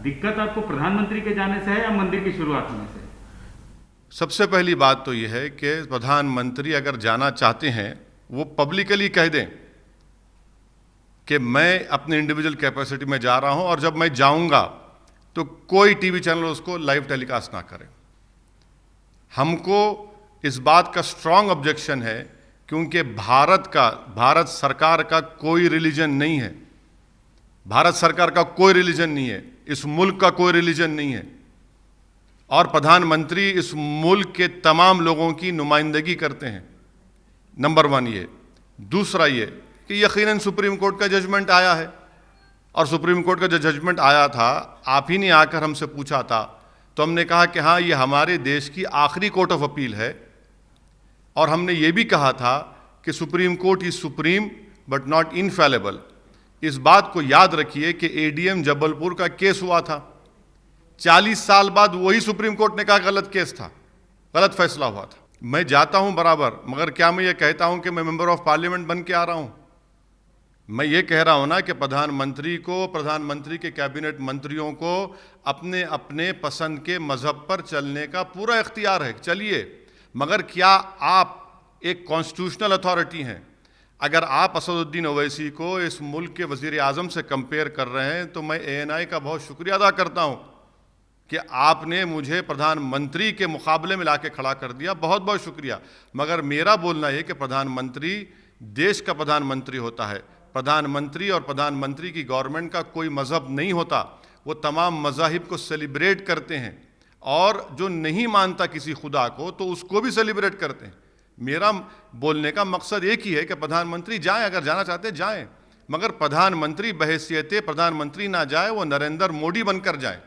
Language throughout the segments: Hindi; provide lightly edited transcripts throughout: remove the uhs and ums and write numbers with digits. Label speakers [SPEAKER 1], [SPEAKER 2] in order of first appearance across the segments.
[SPEAKER 1] दिक्कत आपको प्रधानमंत्री के जाने से है या मंदिर की शुरुआत होने से?
[SPEAKER 2] सबसे पहली बात तो यह है कि प्रधानमंत्री अगर जाना चाहते हैं वो पब्लिकली कह दें कि मैं अपने इंडिविजुअल कैपेसिटी में जा रहा हूं और जब मैं जाऊंगा तो कोई टीवी चैनल उसको लाइव टेलीकास्ट ना करे। हमको इस बात का स्ट्रांग ऑब्जेक्शन है क्योंकि भारत सरकार का कोई रिलीजन नहीं है, भारत सरकार का कोई रिलीजन नहीं है, इस मुल्क का कोई रिलीजन नहीं है और प्रधानमंत्री इस मुल्क के तमाम लोगों की नुमाइंदगी करते हैं। नंबर 1 ये। दूसरा ये कि यकीनन सुप्रीम कोर्ट का जजमेंट आया है और सुप्रीम कोर्ट का जो जजमेंट आया था आप ही ने आकर हमसे पूछा था तो हमने कहा कि हाँ ये हमारे देश की आखिरी कोर्ट ऑफ अपील है और हमने ये भी कहा था कि supreme court is supreme but not infallible. इस बात को याद रखिए कि एडीएम जबलपुर का केस हुआ था, 40 साल बाद वही सुप्रीम कोर्ट ने कहा गलत केस था, गलत फैसला हुआ था। मैं जाता हूं बराबर, मगर क्या मैं ये कहता हूं कि मैं मेंबर ऑफ पार्लियामेंट बन के आ रहा हूं? मैं ये कह रहा हूं ना कि प्रधानमंत्री को, प्रधानमंत्री के कैबिनेट मंत्रियों को अपने अपने पसंद के मजहब पर चलने का पूरा इख्तियार है, चलिए। मगर क्या आप एक कॉन्स्टिट्यूशनल अथॉरिटी हैं? अगर आप असदुद्दीन ओवैसी को इस मुल्क के वजीर आजम से कंपेयर कर रहे हैं तो मैं एएनआई का बहुत शुक्रिया अदा करता हूं कि आपने मुझे प्रधानमंत्री के मुकाबले में लाके खड़ा कर दिया, बहुत बहुत शुक्रिया। मगर मेरा बोलना यह कि प्रधानमंत्री देश का प्रधानमंत्री होता है। प्रधानमंत्री और प्रधानमंत्री की गवर्नमेंट का कोई मजहब नहीं होता, वो तमाम मजाहिब को सेलिब्रेट करते हैं और जो नहीं मानता किसी खुदा को तो उसको भी सेलिब्रेट करते हैं। मेरा बोलने का मकसद एक ही है कि प्रधानमंत्री जाएं, अगर जाना चाहते हैं जाएं, मगर प्रधानमंत्री बहैसियत प्रधानमंत्री ना जाए, वो नरेंद्र मोदी बनकर जाए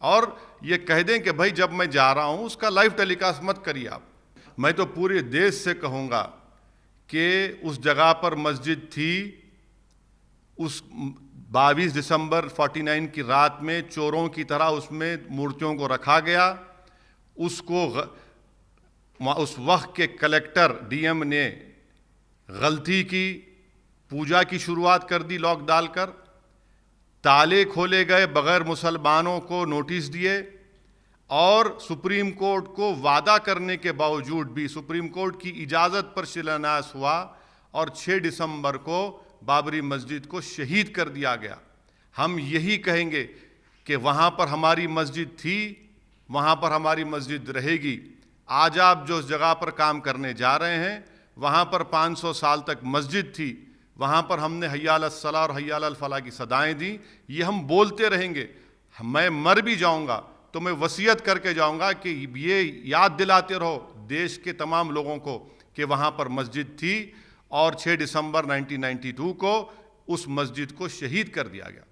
[SPEAKER 2] और ये कह दें कि भाई जब मैं जा रहा हूं उसका लाइव टेलीकास्ट मत करिए आप। मैं तो पूरे देश से कहूँगा कि उस जगह पर मस्जिद थी, उस 22 दिसंबर 49 की रात में चोरों की तरह उसमें मूर्तियों को रखा गया। उसको उस वक्त के कलेक्टर डीएम ने गलती की, पूजा की शुरुआत कर दी लॉक डालकर, ताले खोले गए बगैर मुसलमानों को नोटिस दिए और सुप्रीम कोर्ट को वादा करने के बावजूद भी सुप्रीम कोर्ट की इजाज़त पर शिलान्यास हुआ और 6 दिसंबर को बाबरी मस्जिद को शहीद कर दिया गया। हम यही कहेंगे कि वहाँ पर हमारी मस्जिद थी, वहाँ पर हमारी मस्जिद रहेगी। आज आप जो उस जगह पर काम करने जा रहे हैं वहाँ पर 500 साल तक मस्जिद थी, वहाँ पर हमने हय्या अलस सलाह और हय्या अलल फलाह की सदाएँ दी। ये हम बोलते रहेंगे। मैं मर भी जाऊँगा तो मैं वसीयत करके जाऊँगा कि ये याद दिलाते रहो देश के तमाम लोगों को कि वहाँ पर मस्जिद थी और 6 दिसंबर 1992 को उस मस्जिद को शहीद कर दिया गया।